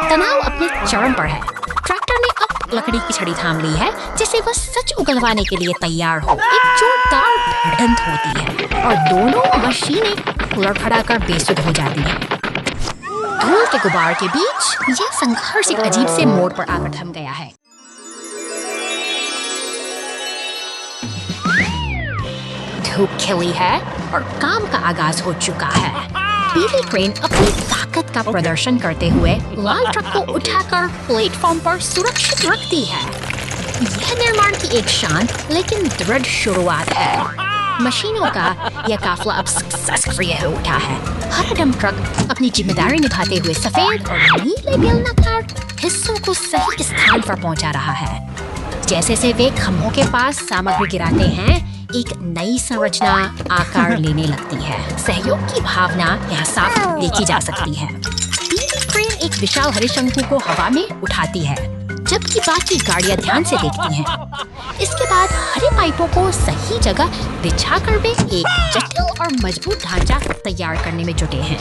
तनाव अपने चरम पर है। ट्रैक्टर ने अब लकड़ी की छड़ी थाम ली है जिसे वह सच उगलवाने के लिए तैयार हो। एक जोरदार भिड़ंत होती है और दोनों मशीनें लड़खड़ा कर बेसुध हो जाती हैं। धूल के गुबार के बीच यह संघर्ष एक अजीब से मोड़ पर आकर थम गया है। धूप खिली है और काम का आगाज हो चुका है। पीली क्रेन अपनी ताकत का प्रदर्शन करते हुए लाल ट्रक को उठाकर प्लेटफॉर्म पर सुरक्षित रखती है। यह निर्माण की एक शांत लेकिन दृढ़ शुरुआत है। मशीनों का यह काफिला अब सक्रिय हो उठा है। हर डंप ट्रक अपनी जिम्मेदारी निभाते हुए सफेद और नीले बेलनाकार हिस्सों को सही स्थान पर पहुंचा रहा है। जैसे से वे खम्भों के पास सामग्री गिराते हैं एक नई संरचना आकार लेने लगती है। सहयोग की भावना यहाँ साफ देखी जा सकती है। पीली क्रेन एक विशाल हरे शंकु को हवा में उठाती है जबकि बाकी गाड़ियां ध्यान से देखती हैं। इसके बाद हरे पाइपों को सही जगह बिछाकर वे एक जटिल और मजबूत ढांचा तैयार करने में जुटे हैं।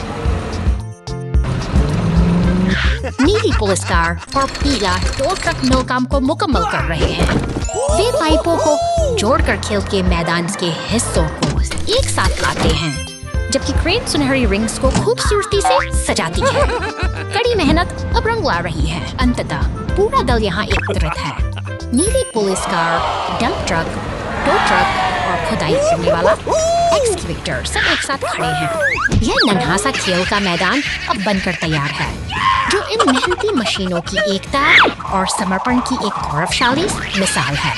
नीली पुलिस कार और पीला टो ट्रक मिल काम को मुकम्मल कर रहे हैं। वे पाइपों को जोड़कर खेल के मैदान के हिस्सों को एक साथ लाते हैं जबकि क्रेन सुनहरी रिंग्स को खूबसूरती से सजाती है। कड़ी मेहनत अब रंग ला रही है। अंततः पूरा दल यहाँ एकत्रित है। नीली police car, dump truck, tow truck और खुदाई करने वाला एक्सकेवेटर सब एक साथ खड़े हैं। यह नन्हा सा खेल का मैदान अब बनकर तैयार है जो इन मेहनती मशीनों की एकता और समर्पण की एक गौरवशाली मिसाल है।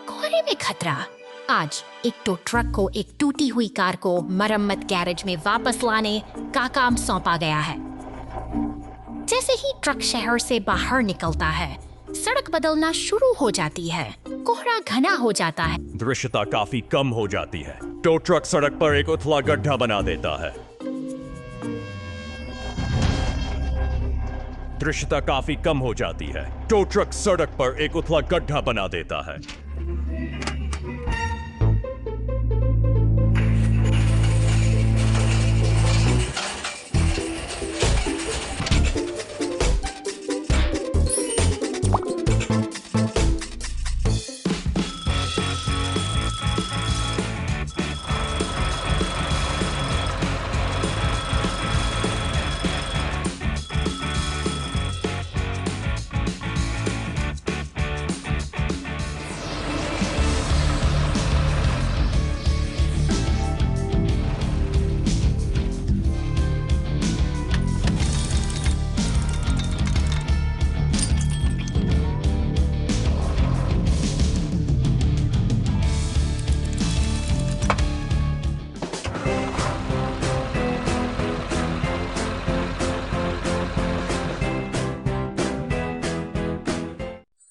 कोहरे में खतरा। आज एक टो ट्रक को एक टूटी हुई कार को मरम्मत गैरेज में वापस लाने का काम सौंपा गया है। जैसे ही ट्रक शहर से बाहर निकलता है सड़क बदलना शुरू हो जाती है। कोहरा घना हो जाता है। दृश्यता काफी कम हो जाती है। टो ट्रक सड़क पर एक उथला गड्ढा बना देता है। दृश्यता काफी कम हो जाती है। टो ट्रक सड़क पर एक उथला गड्ढा बना देता है।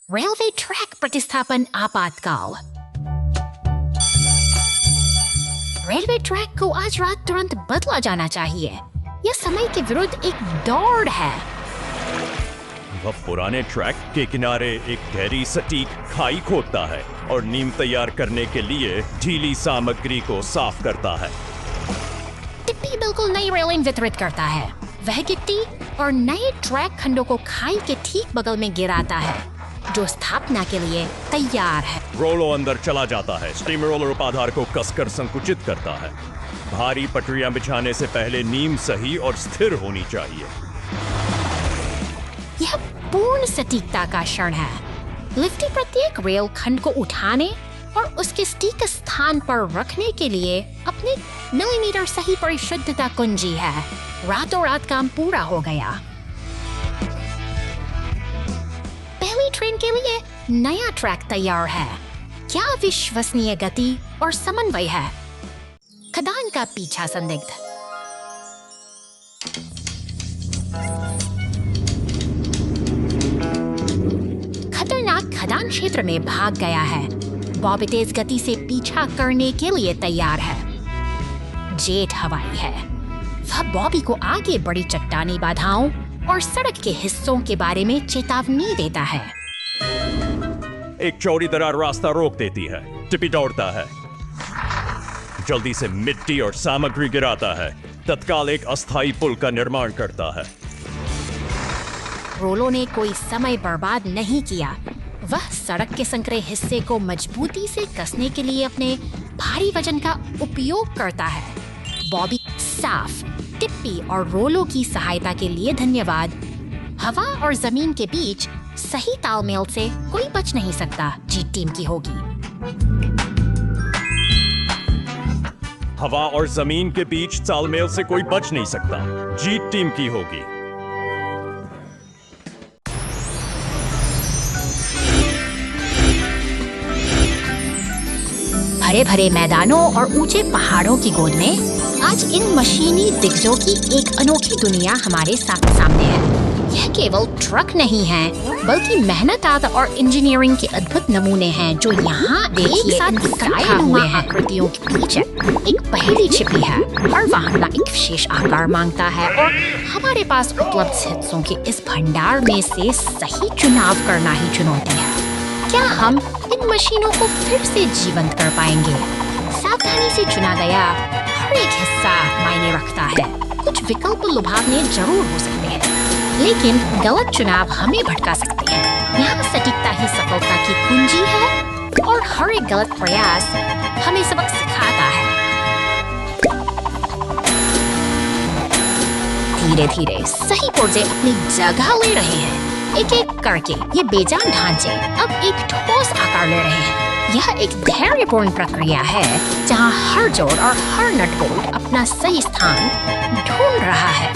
रेलवे ट्रैक प्रतिस्थापन आपातकाल। रेलवे ट्रैक को आज रात तुरंत बदला जाना चाहिए। यह समय के विरुद्ध एक दौड़ है। वह पुराने ट्रैक के किनारे एक गहरी सटीक खाई खोदता है और नींव तैयार करने के लिए ढीली सामग्री को साफ करता है। टिप्पी बिल्कुल नई रेलिंग वितरित करता है। वह गिट्टी और नए ट्रैक खंडों को खाई के ठीक बगल में गिराता है, जो स्थापना के लिए तैयार है। रोलो अंदर चला जाता है। स्टीम रोलर उपाधार को कसकर संकुचित करता है। भारी पटरियां बिछाने से पहले नींव सही और स्थिर होनी चाहिए। यह पूर्ण सटीकता का क्षण है। लिफ्टी प्रत्येक रेल खंड को उठाने और उसके सटीक स्थान पर रखने के लिए अपने मिलीमीटर सही परिशुद्धता कुंजी है। रातों रात काम पूरा हो गया। पहली ट्रेन के लिए नया ट्रैक तैयार है। क्या विश्वसनीय गति और समन्वय है। खदान का पीछा संदिग्ध। खतरनाक खदान क्षेत्र में भाग गया है। बॉबी तेज गति से पीछा करने के लिए तैयार है। जेट हवाई है। वह बॉबी को आगे बड़ी चट्टानी बाधाओं और सड़क के हिस्सों के बारे में चेतावनी देता है। एक चौड़ी दरार रास्ता रोक देती है। टिप्पी दौड़ता है, जल्दी से मिट्टी और सामग्री गिराता है। तत्काल एक अस्थायी पुल का निर्माण करता है। रोलो ने कोई समय बर्बाद नहीं किया। वह सड़क के संकरे हिस्से को मजबूती से कसने के लिए अपने भारी वजन का उपयोग करता है। बॉबी साफ। टिप्पी और रोलो की सहायता के लिए धन्यवाद। हवा और जमीन के बीच सही तालमेल से कोई बच नहीं सकता। जीत टीम की होगी। हवा और जमीन के बीच तालमेल से कोई बच नहीं सकता। जीत टीम की होगी। हरे भरे मैदानों और ऊंचे पहाड़ों की गोद में आज इन मशीनी दिग्गजों की एक अनोखी दुनिया हमारे सामने है। यह केवल ट्रक नहीं है, बल्कि मेहनत और इंजीनियरिंग के अद्भुत नमूने हैं जो यहाँ एक साथ इकट्ठा हुए हैं। आकृतियों के पीछे एक पहेली छिपी है। हर वाहन एक विशेष आकार मांगता है और हमारे पास उपलब्ध हिस्सों के इस भंडार में से सही चुनाव करना ही चुनौती है। क्या हम इन मशीनों को फिर से जीवंत कर पाएंगे? सावधानी से चुना गया हर एक हिस्सा मायने रखता है। कुछ विकल्प लुभावने जरूर हो सकते हैं, लेकिन गलत चुनाव हमें भटका सकते हैं। यहाँ सटीकता ही सफलता की कुंजी है और हर एक गलत प्रयास हमें सबक सिखाता है। धीरे धीरे सही पुर्जे अपनी जगह ले रहे हैं। एक एक करके ये बेजान ढांचे अब एक ठोस आकार ले रहे हैं। यह एक धैर्यपूर्ण प्रक्रिया है जहां हर जोड़ और हर नट बोल्ट अपना सही स्थान ढूंढ रहा है।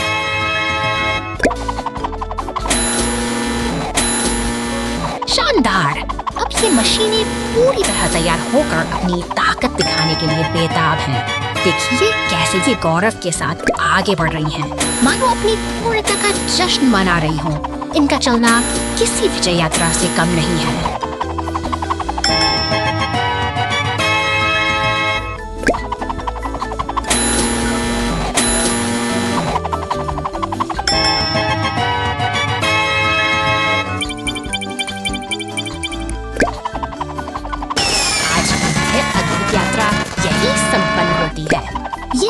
शानदार! अब ये मशीनें पूरी तरह तैयार होकर अपनी ताकत दिखाने के लिए बेताब हैं। देखिए कैसे ये गौरव के साथ आगे बढ़ रही हैं, मानो अपनी पूर्णता का जश्न मना रही हों। इनका चलना किसी विजय यात्रा से कम नहीं है।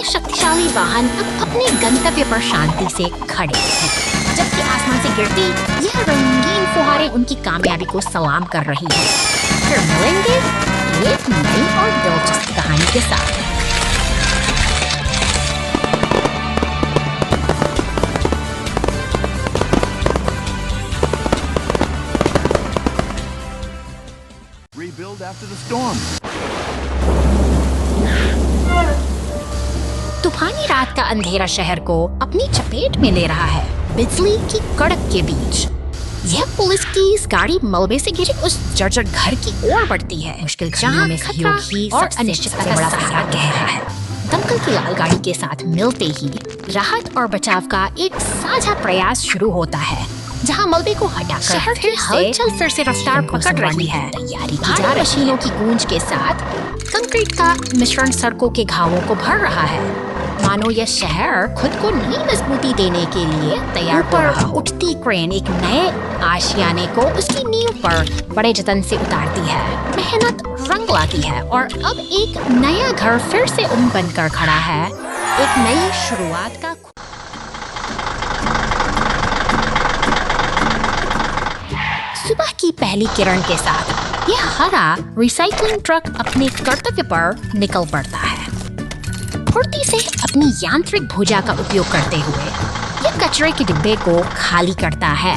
शक्तिशाली वाहन अब अपने गंतव्य पर शांति से खड़े हैं, जबकि आसमान से गिरती यह रंगीन फुहारें उनकी कामयाबी को सलाम कर रही हैं। फिर मिलेंगे एक नई और दिलचस्प कहानी के साथ। Rebuild after the storm. तूफानी रात का अंधेरा शहर को अपनी चपेट में ले रहा है, बिजली की कड़क के बीच। यह पुलिस की इस गाड़ी मलबे से घिरे उस जर्जर घर की ओर बढ़ती है, मुश्किल जहां में खतरा और अनिश्चितता का बड़ा सहारा गहरा है। दमकल की लाल गाड़ी के साथ मिलते ही राहत और बचाव का एक साझा प्रयास शुरू होता है, जहां मलबे को हटाकर शहर की हलचल फिर से रफ्तार पकड़ रही है। तैयारी की जा रही मशीनों की गूंज के साथ कंक्रीट का मिश्रण सड़कों के घावों को भर रहा है, मानो यह शहर खुद को नई मजबूती देने के लिए तैयार हो रहा हो। उठती क्रेन एक नए आशियाने को उसकी नींव पर बड़े जतन से उतारती है। मेहनत रंग लाती है और अब एक नया घर फिर से बनकर खड़ा है, एक नई शुरुआत का। सुबह की पहली किरण के साथ यह हरा रिसाइकलिंग ट्रक अपने कर्तव्य पर निकल पड़ता है। फुर्ती से अपनी यांत्रिक भुजा का उपयोग करते हुए यह कचरे के डिब्बे को खाली करता है,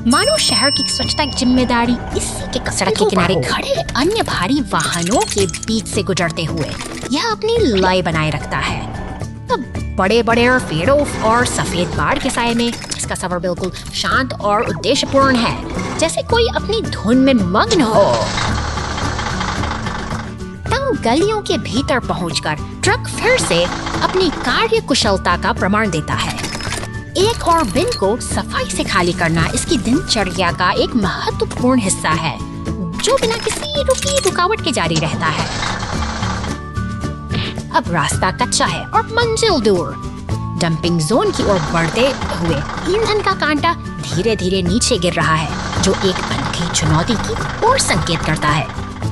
मानो शहर की स्वच्छता की जिम्मेदारी इसी के सड़क के किनारे खड़े अन्य भारी वाहनों के बीच से गुजरते हुए यह अपनी लय बनाए रखता है। तब बड़े बड़े पेड़ों और सफेद बाढ़ के साये में इसका सफर बिल्कुल शांत और उद्देश्यपूर्ण है, जैसे कोई अपनी धुन में मग्न हो। तंग गलियों के भीतर पहुंचकर ट्रक फिर से अपनी कार्य कुशलता का प्रमाण देता है। एक और बिन को सफाई से खाली करना इसकी दिनचर्या का एक महत्वपूर्ण हिस्सा है, जो बिना किसी रुकावट के जारी रहता है। अब रास्ता कच्चा है और मंजिल दूर। डंपिंग जोन की ओर बढ़ते हुए ईंधन का कांटा धीरे धीरे नीचे गिर रहा है, जो एक अनोखी चुनौती की ओर संकेत करता है।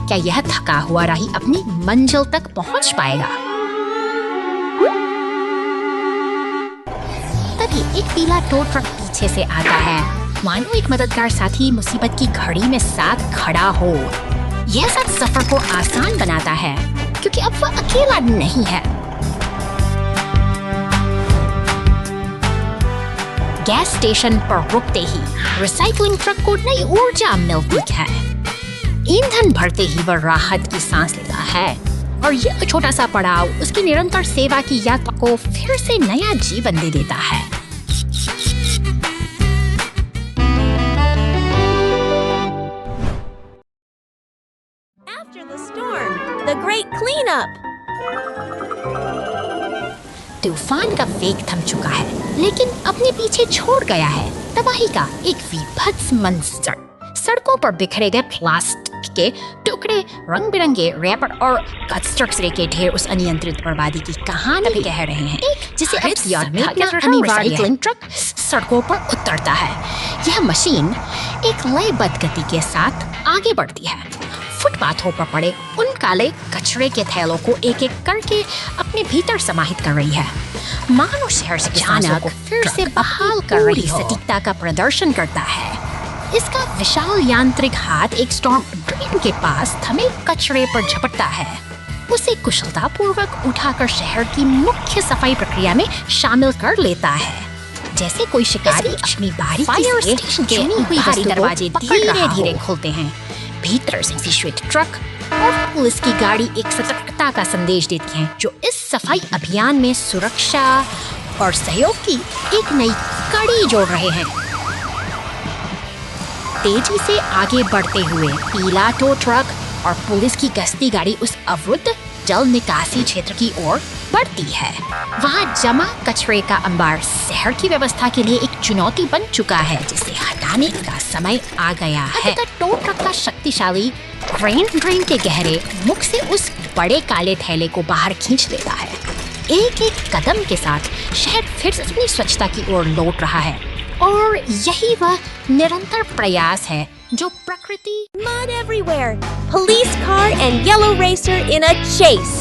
क्या यह थका हुआ राही अपनी मंजिल तक पहुंच पाएगा? तभी एक पीला टो ट्रक पीछे से आता है, मानो एक मददगार साथी मुसीबत की घड़ी में साथ खड़ा हो। यह साथ सफर को आसान बनाता है, क्योंकि अब वह अकेला नहीं है। गैस स्टेशन पर रुकते ही रिसाइकलिंग ट्रक को नई ऊर्जा मिलती है। ईंधन भरते ही वह राहत की सांस लेता है, और यह छोटा सा पड़ाव उसकी निरंतर सेवा की यात्रा को फिर से नया जीवन दे देता है। After the storm, the great cleanup. तूफान का वेग थम चुका है, लेकिन अपने पीछे छोड़ गया है तबाही का एक विभत्स मंजर। सड़कों पर बिखरे गए प्लास्टिक के टुकड़े, रंग बिरंगे रैपर और कचरे के ढेर उस अनियंत्रित बर्बादी की कहानी कह रहे हैं, जिसे रिसाइकलिंग ट्रक सड़कों पर उतरता है। यह मशीन एक लयबद्ध गति के साथ आगे बढ़ती है, फुटपाथों पर पड़े उन काले कचरे के थैलों को एक एक करके अपने भीतर समाहित कर रही है, मानो शहर से अचानक फिर से बहाल कर रही सटीकता का प्रदर्शन करता है। इसका विशाल यांत्रिक हाथ एक स्टॉर्म ड्रेन के पास थमे कचरे पर झपटता है, उसे कुशलतापूर्वक उठाकर शहर की मुख्य सफाई प्रक्रिया में शामिल कर लेता है, जैसे कोई शिकारी अपनी बारी फायर स्टेशन के भारी दरवाजे धीरे धीरे खोलते हैं। भीतर से श्वेत ट्रक और पुलिस की गाड़ी एक सतर्कता का संदेश देती हैं, जो इस सफाई अभियान में सुरक्षा और सहयोग की एक नई कड़ी जोड़ रहे हैं। तेजी से आगे बढ़ते हुए पीला टो ट्रक और पुलिस की गश्ती गाड़ी उस अवरुद्ध जल निकासी क्षेत्र की ओर बढ़ती है। वहाँ जमा कचरे का अंबार शहर की व्यवस्था के लिए एक चुनौती बन चुका है, जिसे हटाने का समय आ गया है। टो ट्रक का शक्तिशाली क्रेन ड्रेन के गहरे मुख से उस बड़े काले थैले को बाहर खींच लेता है। एक एक कदम के साथ शहर फिर से अपनी स्वच्छता की ओर लौट रहा है, और यही वह निरंतर प्रयास है जो प्रकृति। Mud everywhere. Police car and yellow racer in a chase.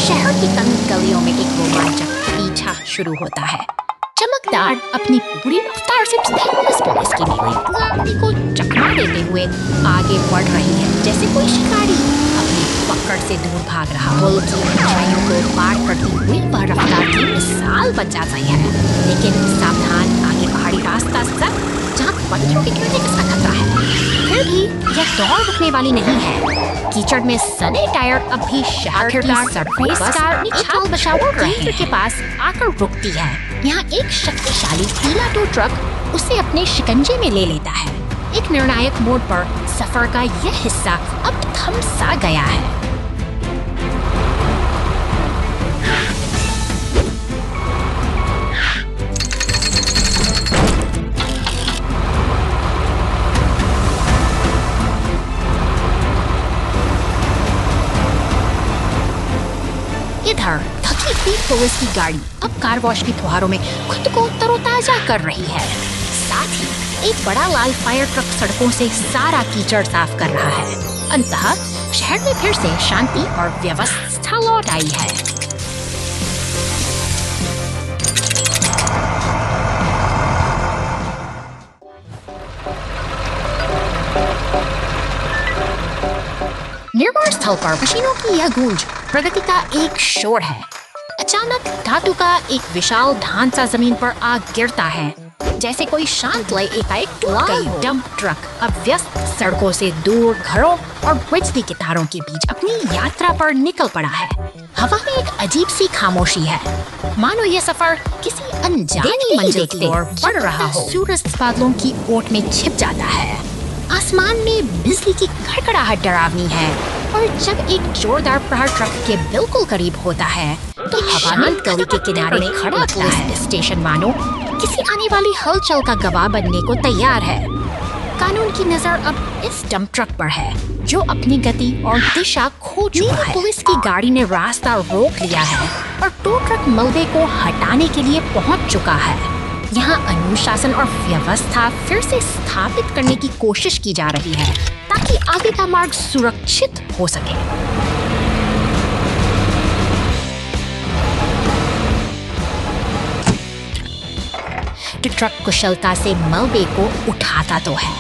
शहर की तंग गलियों में एक रोमांचक पीछा शुरू होता है। चमकदार अपनी पूरी रफ्तार से पुलिस की गाड़ी को चकमा देते हुए आगे बढ़ रही है, जैसे कोई शिकारी अपनी पकड़ से दूर भाग रहा हो। पुल की ऊंचाइयों को पार करती हुई वह रफ्तार की मिसाल बन जाती है, लेकिन सावधान, आगे पहाड़ी रास्ता सख्त जहाँ पत्थरों के गिरने का खतरा है। फिर भी यह दौड़ रुकने वाली नहीं है। कीचड़ में सने टायर अब भी शहर की सड़कों केंद्र के पास आकर रुकती है। यहाँ एक शक्तिशाली पीला टो ट्रक उसे अपने शिकंजे में ले लेता है। एक निर्णायक मोड़ पर सफर का यह हिस्सा अब थम सा गया है। इधर थकी हुई पुलिस की गाड़ी अब कार वॉश की फुहारों में खुद को तरोताजा कर रही है। साथ ही एक बड़ा लाल फायर ट्रक सड़कों से सारा कीचड़ साफ कर रहा है। अंततः शहर में फिर से शांति और व्यवस्था लौट आई है। निर्माण स्थल पर मशीनों की यह गूंज प्रगति का एक शोर है। अचानक धातु का एक विशाल ढांचा जमीन पर आ गिरता है, जैसे कोई शांत लय एकाएक टूट गई हो। डंप ट्रक अब व्यस्त सड़कों से दूर घरों और बिजली के तारों के बीच अपनी यात्रा पर निकल पड़ा है। हवा में एक अजीब सी खामोशी है, मानो यह सफर किसी अनजानी मंजिल की ओर बढ़ रहा हो। सूरज बादलों की ओट में छिप जाता है। आसमान में बिजली की खड़खड़ाहट डरावनी है, और जब एक जोरदार प्रहार ट्रक के बिल्कुल करीब होता है तो शांत गली के किनारे खड़ा पुलिस स्टेशन मानो किसी आने वाली हलचल का गवाह बनने को तैयार है। कानून की नजर अब इस डंप ट्रक पर है, जो अपनी गति और दिशा खो चुका है। पुलिस की गाड़ी ने रास्ता रोक लिया है और टो ट्रक मलबे को हटाने के लिए पहुंच चुका है। यहाँ अनुशासन और व्यवस्था फिर से स्थापित करने की कोशिश की जा रही है, ताकि आगे का मार्ग सुरक्षित हो सके। ट्रक कुशलता से मलबे को उठाता तो है,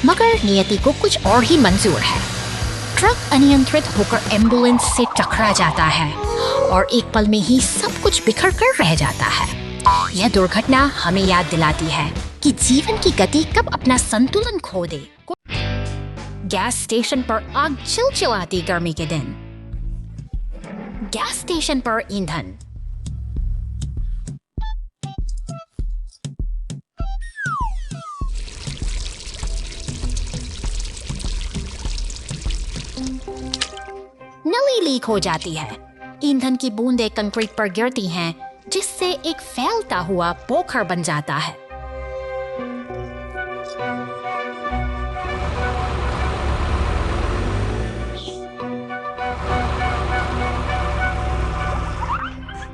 मगर नियति को कुछ और ही मंजूर है। ट्रक अनियंत्रित होकर एम्बुलेंस से टकरा जाता है और एक पल में ही सब कुछ बिखर कर रह जाता है। यह दुर्घटना हमें याद दिलाती है कि जीवन की गति कब अपना संतुलन खो दे। गैस स्टेशन पर आग चिलचिलाती गर्मी के दिन। गैस स्टेशन पर ईंधन। नली लीक हो जाती है। ईंधन की बूंदें कंक्रीट पर गिरती हैं, जिससे एक फैलता हुआ पोखर बन जाता है।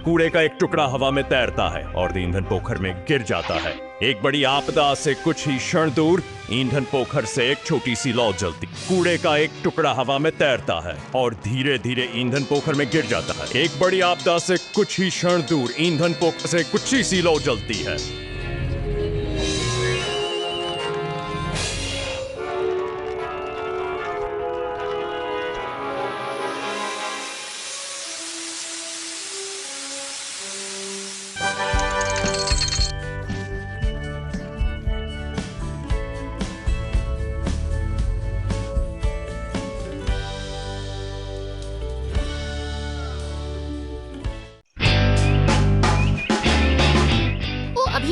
कूड़े का एक टुकड़ा हवा में तैरता है और ईंधन पोखर में गिर जाता है। एक बड़ी आपदा से कुछ ही क्षण दूर ईंधन पोखर से एक छोटी सी लौ जलती। कूड़े का एक टुकड़ा हवा में तैरता है और धीरे धीरे ईंधन पोखर में गिर जाता है। एक बड़ी आपदा से कुछ ही क्षण दूर ईंधन पोखर से कुछ ही सी लौ जलती है।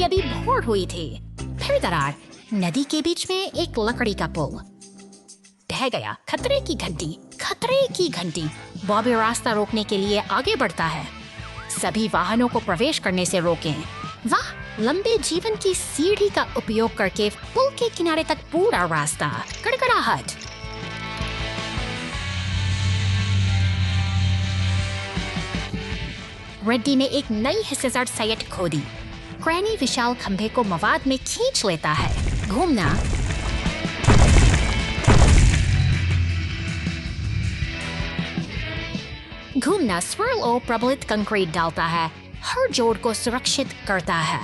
अभी भोर हुई थी। फिर दरार, नदी के बीच में एक लकड़ी का पुल ढह गया। खतरे की घंटी। बॉबी रास्ता रोकने के लिए आगे बढ़ता है। सभी वाहनों को प्रवेश करने से रोकें। वाह, लंबे जीवन की सीढ़ी का उपयोग करके पुल के किनारे तक पूरा रास्ता। कड़कड़ाहट। रेड्डी ने एक नई हिस्सेदार साइट खोदी। क्रैनी विशाल खंभे को मवाद में खींच लेता है। घूमना। घूमना स्विर्ल और प्रबलित कंक्रीट डालता है, हर जोड़ को सुरक्षित करता है।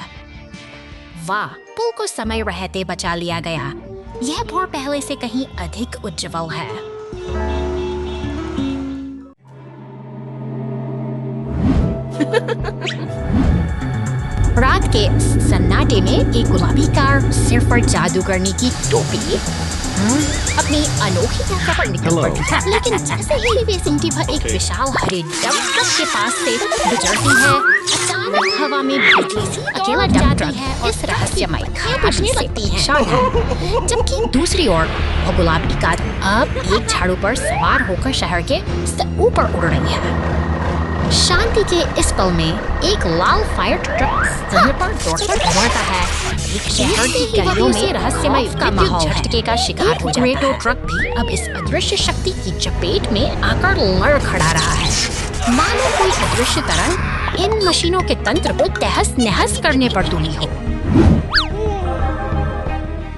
वाह, पुल को समय रहते बचा लिया गया। यह भोर पहले से कहीं अधिक उज्जवल है। रात के सन्नाटे में एक गुलाबी कार, सिर पर जादूगरनी की टोपी अपनी अनोखी यात्रा पर निकल पड़ती है। लेकिन जैसे ही वे सिंटी पर एक विशाल हरे डंप ट्रक के पास से गुजरती है, अचानक हवा में बिजली सी अकेला डंप ट्रक इस रहस्यमय बजने लगती है। जबकि दूसरी ओर वो गुलाबी कार अब एक झाड़ू पर सवार होकर शहर के ऊपर उड़ रही है। शांति के इस पल में एक लाल फायर ट्रक समय पर दौड़कर दौड़ता है। एक शहर की गलियों में रहस्यमय का माहौल झटके का शिकार हो जाता है। ट्रक भी अब इस अदृश्य शक्ति की चपेट में आकर लड़ खड़ा रहा है। मानो कोई अदृश्य तरंग इन मशीनों के तंत्र को तहस नहस करने पर तुली हो।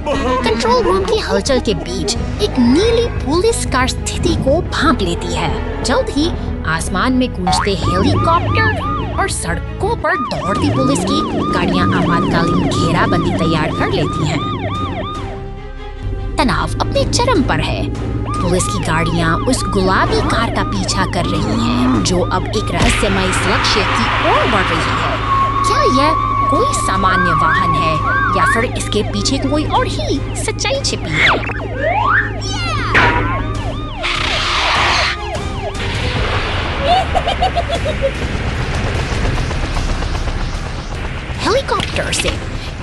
कंट्रोल रूम की हलचल के बीच एक नीली पुलिस कार स्थिति को भांप लेती है। जल्द ही आसमान में गूंजते हेलीकॉप्टर और सड़कों पर दौड़ती पुलिस की गाड़ियां आपातकालीन घेराबंदी तैयार कर लेती हैं। तनाव अपने चरम पर है। पुलिस की गाड़ियां उस गुलाबी कार का पीछा कर रही हैं, जो अब एक रहस्यमय लक्ष्य की ओर बढ़ रही है। क्या यह कोई सामान्य वाहन है या फिर इसके पीछे कोई और ही सच्चाई छिपी है? हेलीकॉप्टर से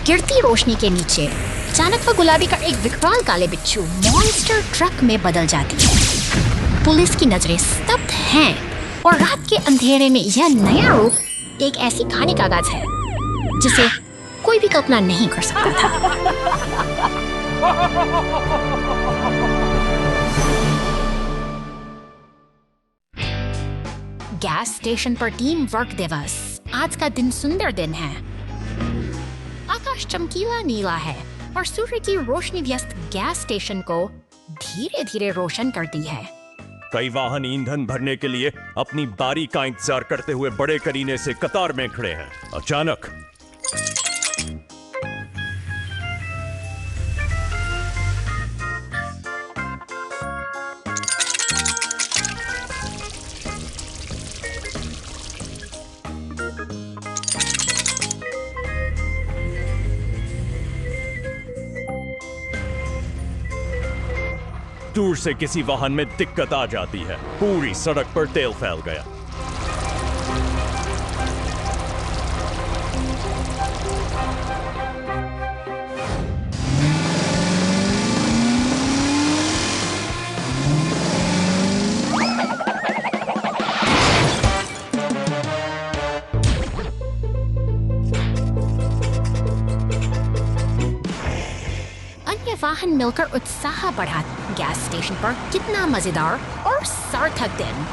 गिरती रोशनी के नीचे अचानक वह गुलाबी का एक विकराल काले बिच्छू मॉन्स्टर ट्रक में बदल जाती है। पुलिस की नजरें स्तब्ध हैं और रात के अंधेरे में यह नया रूप एक ऐसी कहानी का आगाज है जिसे कोई भी कल्पना नहीं कर सकता था। गैस स्टेशन पर टीम वर्क दिवस। आज का दिन सुंदर दिन है। आकाश चमकीला नीला है और सूर्य की रोशनी व्यस्त गैस स्टेशन को धीरे धीरे रोशन करती है। कई वाहन ईंधन भरने के लिए अपनी बारी का इंतजार करते हुए बड़े करीने से कतार में खड़े हैं। अचानक दूर से किसी वाहन में दिक्कत आ जाती है। पूरी सड़क पर तेल फैल गया। वाहन मिलकर उत्साह बढ़ा। गैस स्टेशन पर कितना मजेदार और सार्थक दिन।